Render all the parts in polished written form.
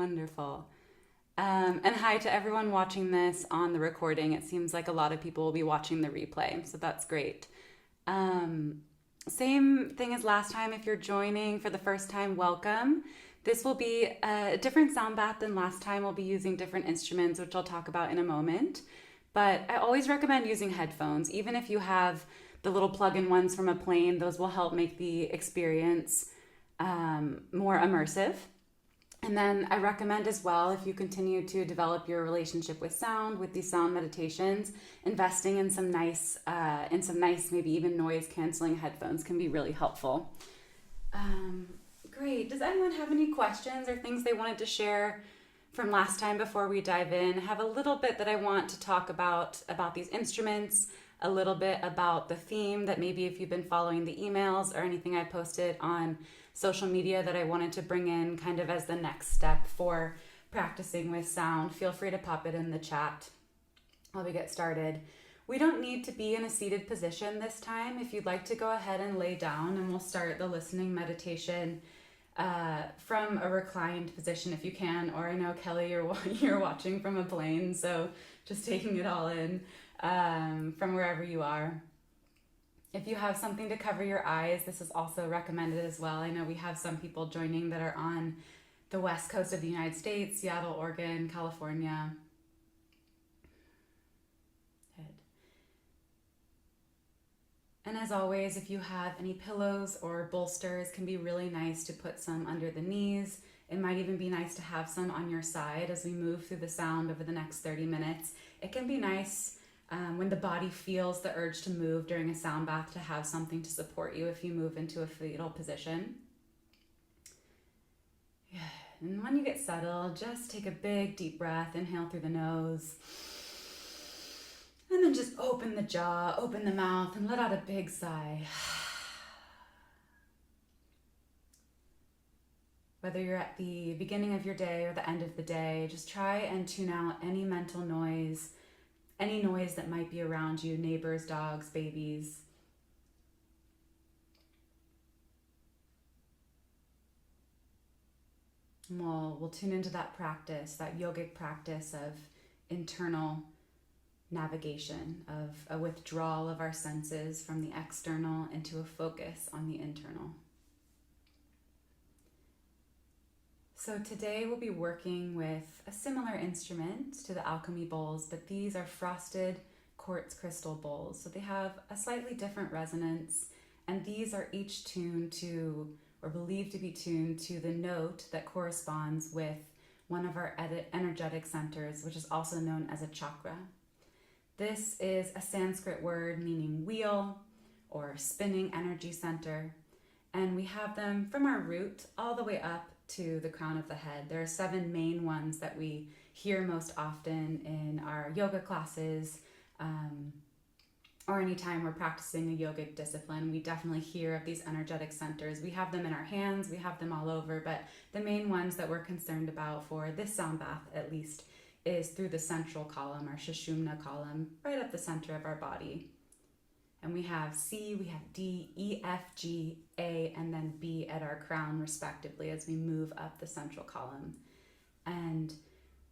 Wonderful. And hi to everyone watching this on the recording. It seems like a lot of people will be watching the replay, so that's great. Same thing as last time. If you're joining for the first time, welcome. This will be a different sound bath than last time. We'll be using different instruments, which I'll talk about in a moment. But I always recommend using headphones, even if you have the little plug-in ones from a plane. Those will help make the experience more immersive. And then I recommend as well, if you continue to develop your relationship with sound, with these sound meditations, investing in some nice, maybe even noise canceling headphones can be really helpful. Great. Does anyone have any questions or things they wanted to share from last time before we dive in? I have a little bit that I want to talk about these instruments, a little bit about the theme that maybe if you've been following the emails or anything I posted on social media that I wanted to bring in kind of as the next step for practicing with sound, feel free to pop it in the chat while we get started. We don't need to be in a seated position this time. If you'd like to go ahead and lay down, and we'll start the listening meditation from a reclined position if you can, or I know Kelly, you're watching from a plane, so just taking it all in from wherever you are. If you have something to cover your eyes, this is also recommended as well. I know we have some people joining that are on the west coast of the United States, Seattle, Oregon, California. Good. And as always, if you have any pillows or bolsters, it can be really nice to put some under the knees. It might even be nice to have some on your side as we move through the sound over the next 30 minutes. It can be nice when the body feels the urge to move during a sound bath to have something to support you if you move into a fetal position. Yeah. And when you get settled, just take a big deep breath, inhale through the nose, and then just open the jaw, open the mouth, and let out a big sigh. Whether you're at the beginning of your day or the end of the day, just try and tune out any mental noise, any noise that might be around you, neighbors, dogs, babies. And we'll tune into that practice, that yogic practice of internal navigation, of a withdrawal of our senses from the external into a focus on the internal. So today we'll be working with a similar instrument to the alchemy bowls, but these are frosted quartz crystal bowls. So they have a slightly different resonance, and these are each tuned to, or believed to be tuned to, the note that corresponds with one of our energetic centers, which is also known as a chakra. This is a Sanskrit word meaning wheel or spinning energy center, and we have them from our root all the way up to the crown of the head. There are 7 main ones that we hear most often in our yoga classes, or anytime we're practicing a yogic discipline. We definitely hear of these energetic centers. We have them in our hands, we have them all over, but the main ones that we're concerned about for this sound bath at least is through the central column, our Sushumna column, right up the center of our body. And we have C, we have D, E, F, G, A, and then B at our crown respectively as we move up the central column. And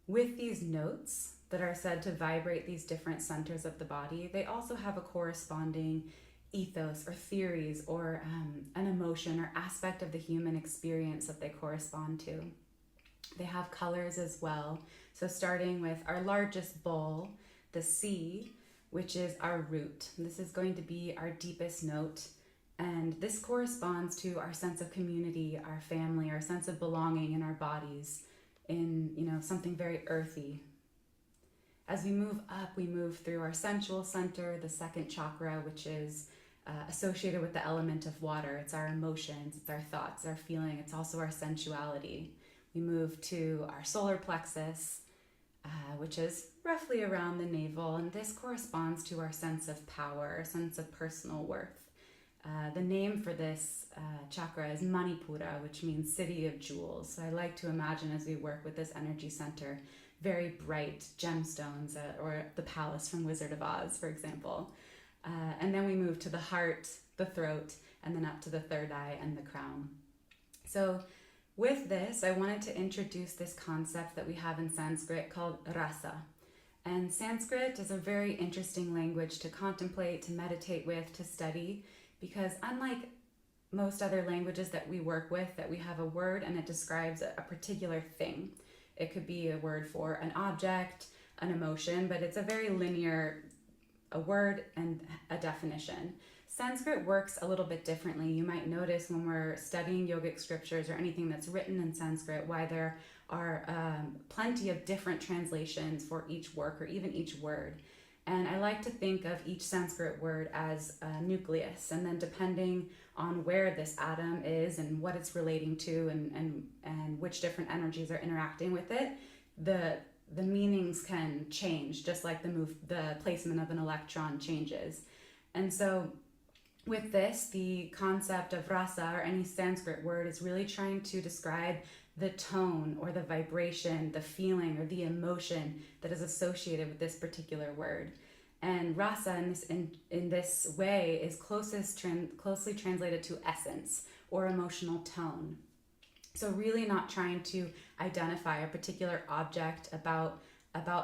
with these notes that are said to vibrate these different centers of the body, they also have a corresponding ethos or theories or an emotion or aspect of the human experience that they correspond to. They have colors as well. So starting with our largest bowl, the C, which is our root. This is going to be our deepest note. And this corresponds to our sense of community, our family, our sense of belonging in our bodies, in, something very earthy. As we move up, we move through our sensual center, the second chakra, which is associated with the element of water. It's our emotions, it's our thoughts, our feeling. It's also our sensuality. We move to our solar plexus, which is roughly around the navel, and this corresponds to our sense of power, our sense of personal worth. The name for this chakra is Manipura, which means city of jewels. So I like to imagine as we work with this energy center, very bright gemstones, or the palace from Wizard of Oz, for example. And then we move to the heart, the throat, and then up to the third eye and the crown. So With this, I wanted to introduce this concept that we have in Sanskrit called rasa. And Sanskrit is a very interesting language to contemplate, to meditate with, to study, because unlike most other languages that we work with, that we have a word and it describes a particular thing. It could be a word for an object, an emotion, but it's a very linear, a word and a definition. Sanskrit works a little bit differently. You might notice when we're studying yogic scriptures or anything that's written in Sanskrit, why there are plenty of different translations for each work or even each word. And I like to think of each Sanskrit word as a nucleus, and then depending on where this atom is and what it's relating to and which different energies are interacting with it, the meanings can change, just like the placement of an electron changes. And so with this, the concept of rasa or any Sanskrit word is really trying to describe the tone or the vibration, the feeling or the emotion that is associated with this particular word. And rasa in this way is closely translated to essence or emotional tone. So really not trying to identify a particular object about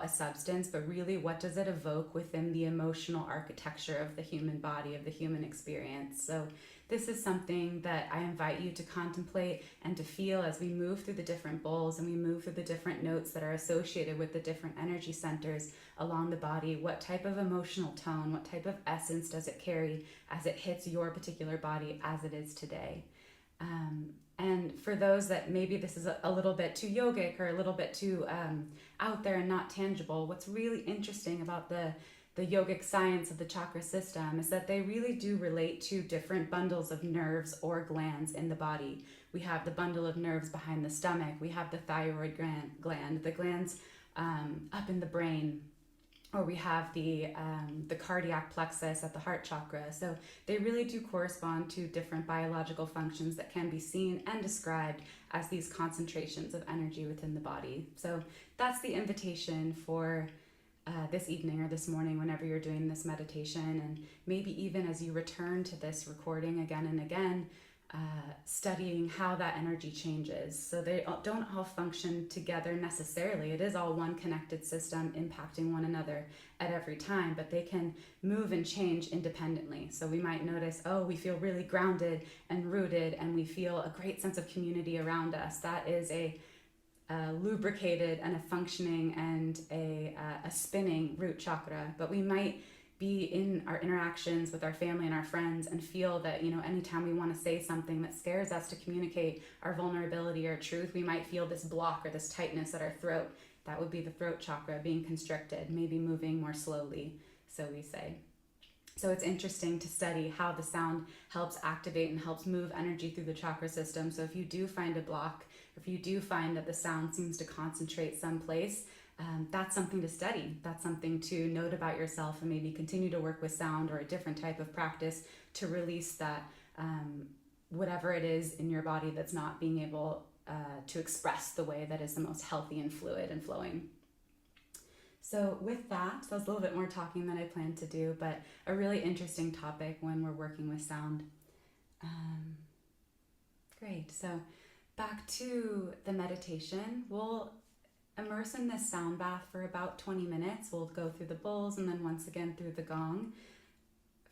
a substance, but really what does it evoke within the emotional architecture of the human body, of the human experience. So this is something that I invite you to contemplate and to feel as we move through the different bowls and we move through the different notes that are associated with the different energy centers along the body. What type of emotional tone, what type of essence does it carry as it hits your particular body as it is today? And for those that maybe this is a little bit too yogic or a little bit too out there and not tangible, what's really interesting about the yogic science of the chakra system is that they really do relate to different bundles of nerves or glands in the body. We have the bundle of nerves behind the stomach, we have the thyroid gland, the glands up in the brain, or we have the cardiac plexus at the heart chakra. So they really do correspond to different biological functions that can be seen and described as these concentrations of energy within the body. So that's the invitation for this evening or this morning, whenever you're doing this meditation, and maybe even as you return to this recording again and again, studying how that energy changes. So they don't all function together necessarily. It is all one connected system impacting one another at every time, but they can move and change independently. So we might notice, oh, we feel really grounded and rooted and we feel a great sense of community around us. That is a lubricated and a functioning and a spinning root chakra. But we might be in our interactions with our family and our friends and feel that, anytime we want to say something that scares us to communicate our vulnerability or truth, we might feel this block or this tightness at our throat. That would be the throat chakra being constricted, maybe moving more slowly, so we say. So it's interesting to study how the sound helps activate and helps move energy through the chakra system. So if you do find a block, if you do find that the sound seems to concentrate someplace, that's something to study. That's something to note about yourself and maybe continue to work with sound or a different type of practice to release that whatever it is in your body that's not being able to express the way that is the most healthy and fluid and flowing. So with that was a little bit more talking than I planned to do, but a really interesting topic when we're working with sound. Great. So back to the meditation. We'll immerse in this sound bath for about 20 minutes. We'll go through the bowls and then once again through the gong.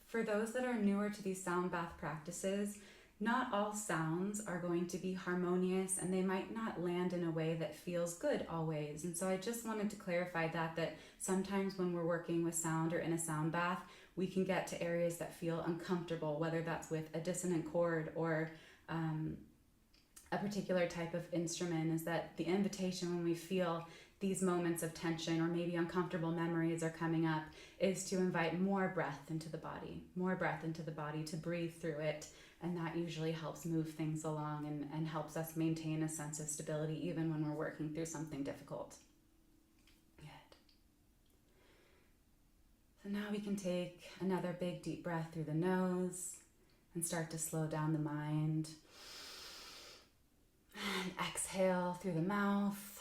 For those that are newer to these sound bath practices, not all sounds are going to be harmonious and they might not land in a way that feels good always. And so I just wanted to clarify that sometimes when we're working with sound or in a sound bath, we can get to areas that feel uncomfortable, whether that's with a dissonant chord or a particular type of instrument. Is that the invitation when we feel these moments of tension or maybe uncomfortable memories are coming up is to invite more breath into the body to breathe through it. And that usually helps move things along and helps us maintain a sense of stability even when we're working through something difficult. Good. So now we can take another big deep breath through the nose and start to slow down the mind. And exhale through the mouth.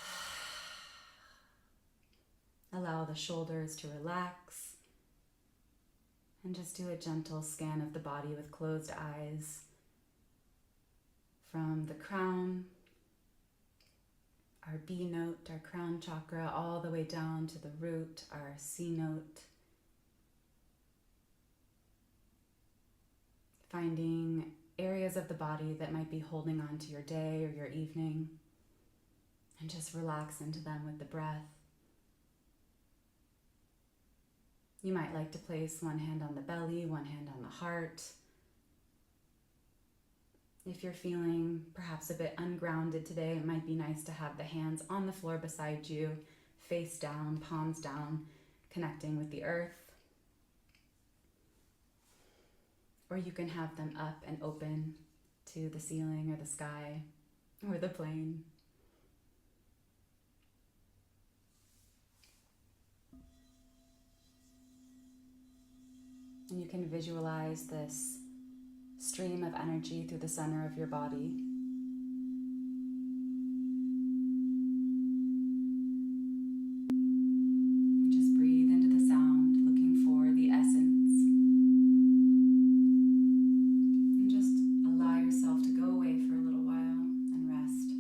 Allow the shoulders to relax. And just do a gentle scan of the body with closed eyes. From the crown our B note, our crown chakra, all the way down to the root, our C note. Finding areas of the body that might be holding on to your day or your evening, and just relax into them with the breath. You might like to place one hand on the belly, one hand on the heart. If you're feeling perhaps a bit ungrounded today, it might be nice to have the hands on the floor beside you, face down, palms down, connecting with the earth. Or you can have them up and open to the ceiling or the sky or the plane. And you can visualize this stream of energy through the center of your body. Just breathe into the sound, looking for the essence. And just allow yourself to go away for a little while and rest.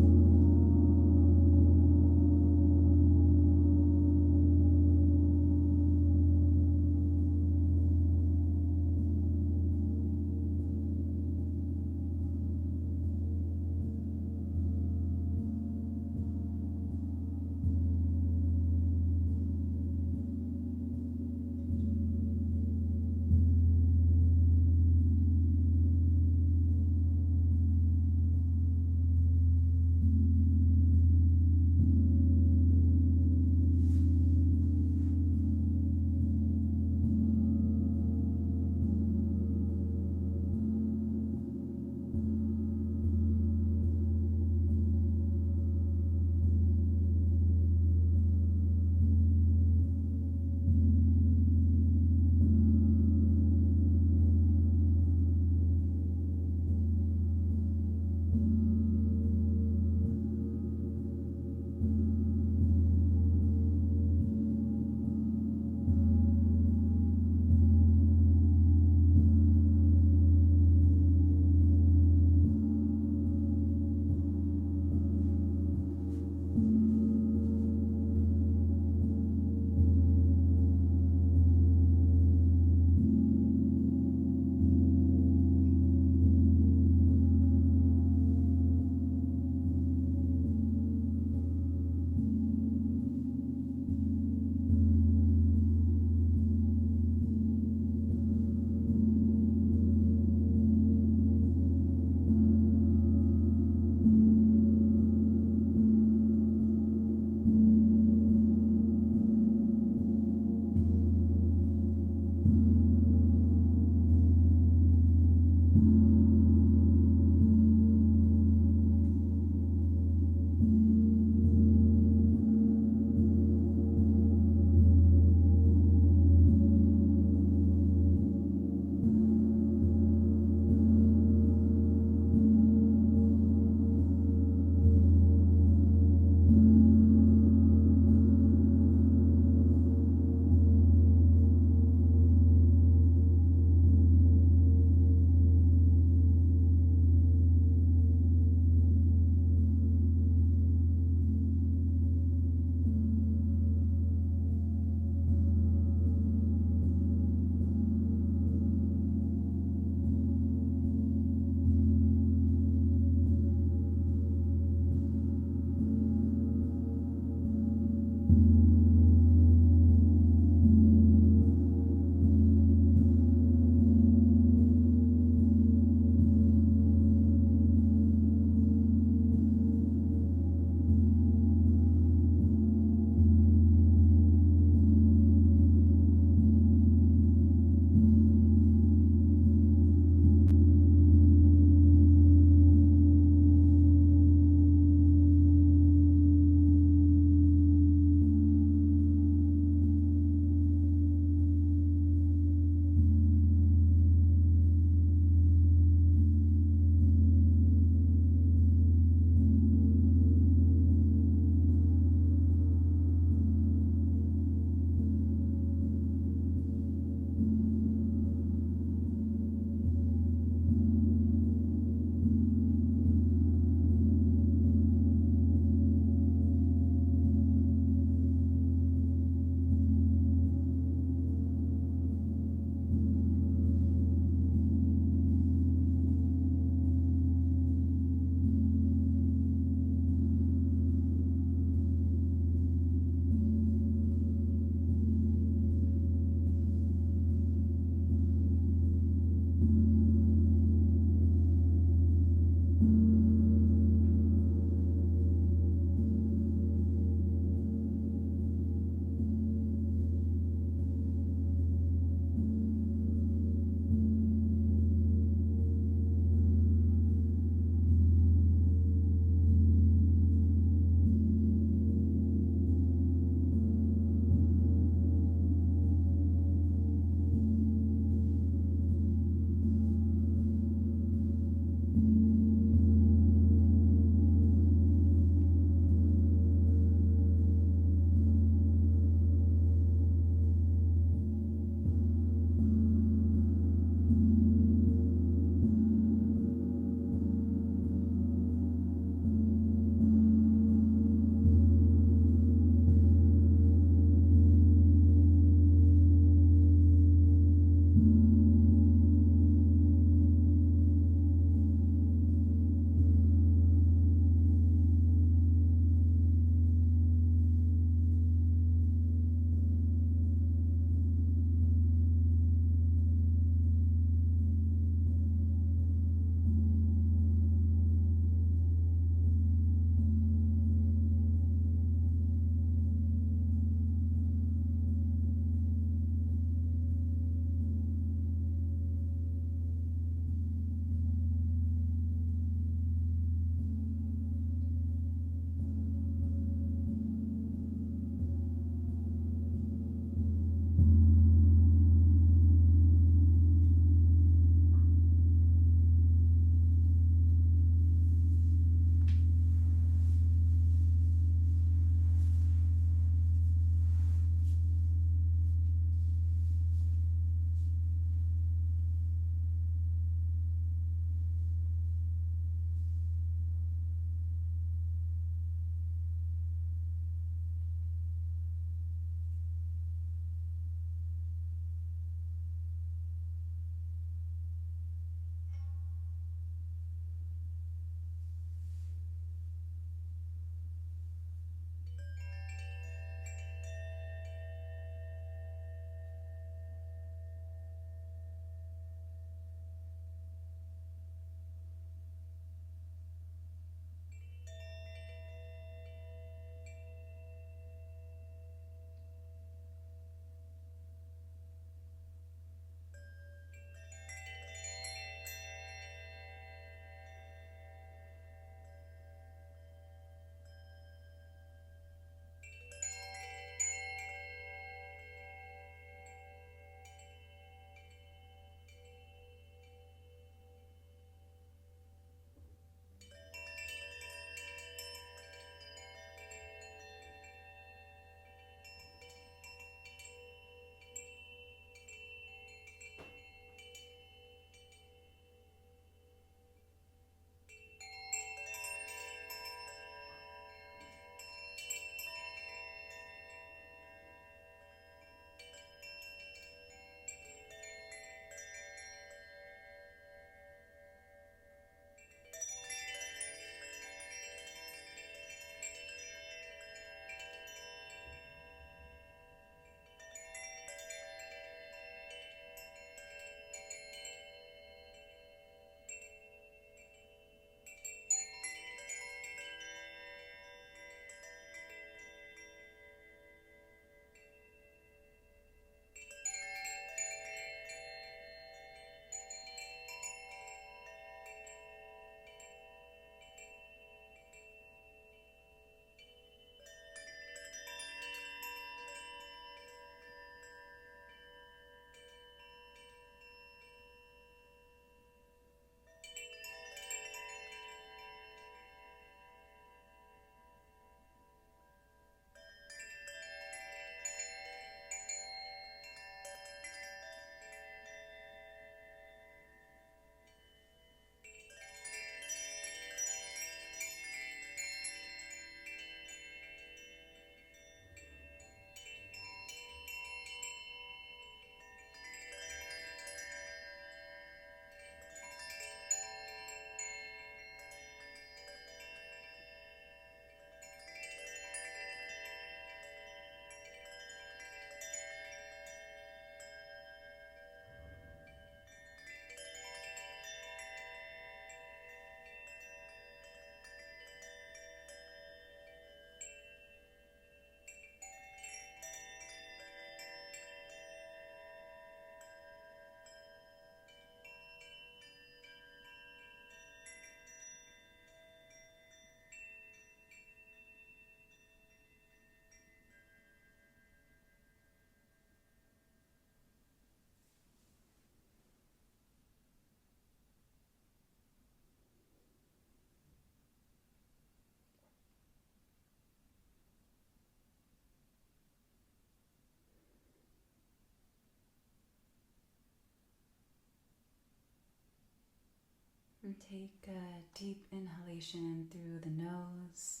And take a deep inhalation through the nose.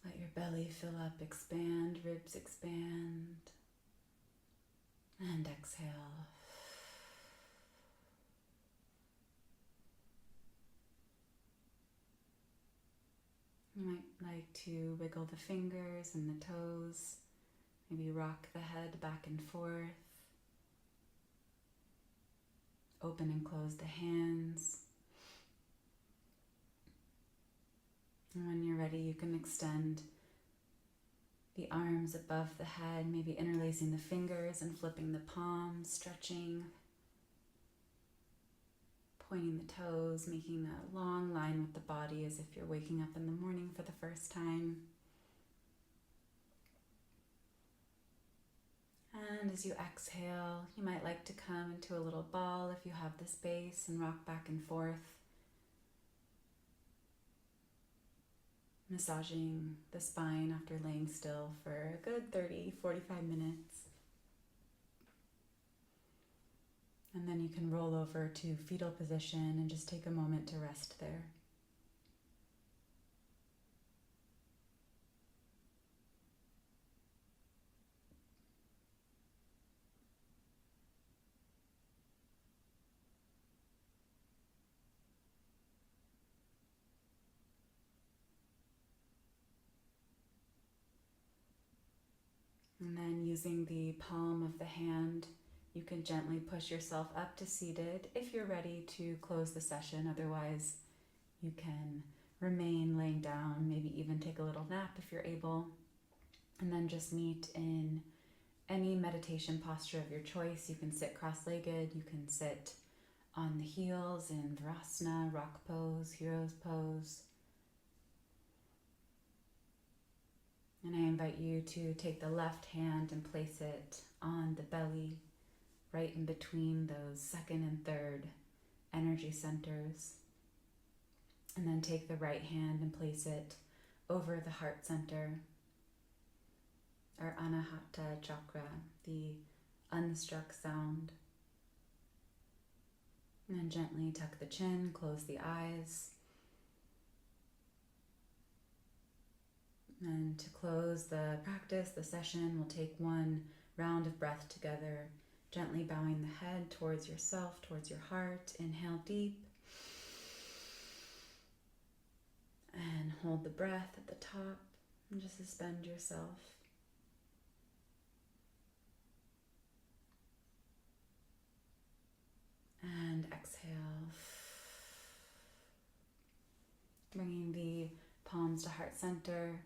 Let your belly fill up, expand, ribs expand. And exhale. You might like to wiggle the fingers and the toes. Maybe rock the head back and forth. Open and close the hands. And when you're ready, you can extend the arms above the head, maybe interlacing the fingers and flipping the palms, stretching, pointing the toes, making a long line with the body as if you're waking up in the morning for the first time. And as you exhale, you might like to come into a little ball if you have the space and rock back and forth, massaging the spine after laying still for a good 30-45 minutes. And then you can roll over to fetal position and just take a moment to rest there. And then using the palm of the hand, you can gently push yourself up to seated if you're ready to close the session. Otherwise, you can remain laying down, maybe even take a little nap if you're able, and then just meet in any meditation posture of your choice. You can sit cross-legged, you can sit on the heels in Virasana, rock pose, hero's pose. And I invite you to take the left hand and place it on the belly, right in between those second and third energy centers. And then take the right hand and place it over the heart center, our Anahata Chakra, the unstruck sound. And then gently tuck the chin, close the eyes. And to close the practice, the session, we'll take one round of breath together, gently bowing the head towards yourself, towards your heart. Inhale deep. And hold the breath at the top and just suspend yourself. And exhale. Bringing the palms to heart center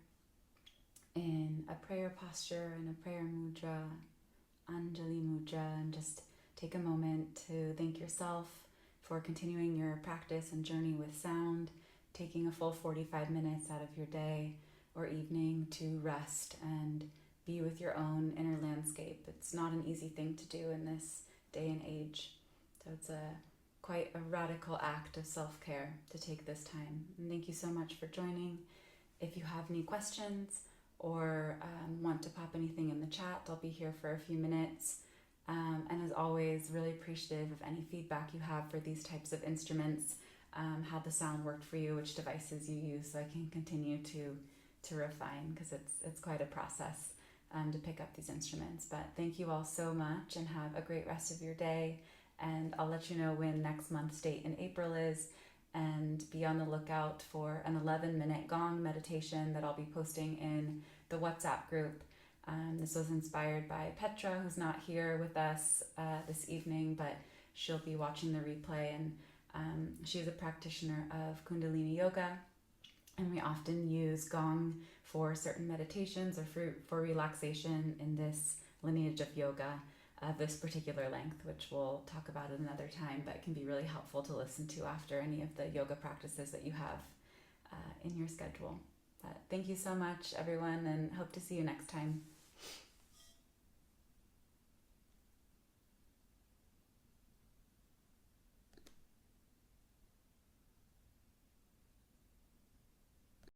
in a prayer posture, in a prayer mudra, Anjali mudra, and just take a moment to thank yourself for continuing your practice and journey with sound, taking a full 45 minutes out of your day or evening to rest and be with your own inner landscape. It's not an easy thing to do in this day and age. So it's quite a radical act of self-care to take this time. And thank you so much for joining. If you have any questions or want to pop anything in the chat, I'll be here for a few minutes. And as always, really appreciative of any feedback you have for these types of instruments, how the sound worked for you, which devices you use, so I can continue to refine, because it's quite a process to pick up these instruments. But thank you all so much and have a great rest of your day. And I'll let you know when next month's date in April is, and be on the lookout for an 11-minute gong meditation that I'll be posting in the WhatsApp group. This was inspired by Petra, who's not here with us this evening, but she'll be watching the replay, and she's a practitioner of Kundalini Yoga, and we often use gong for certain meditations or for relaxation in this lineage of yoga. This particular length, which we'll talk about at another time, but can be really helpful to listen to after any of the yoga practices that you have in your schedule. But thank you so much, everyone, and hope to see you next time.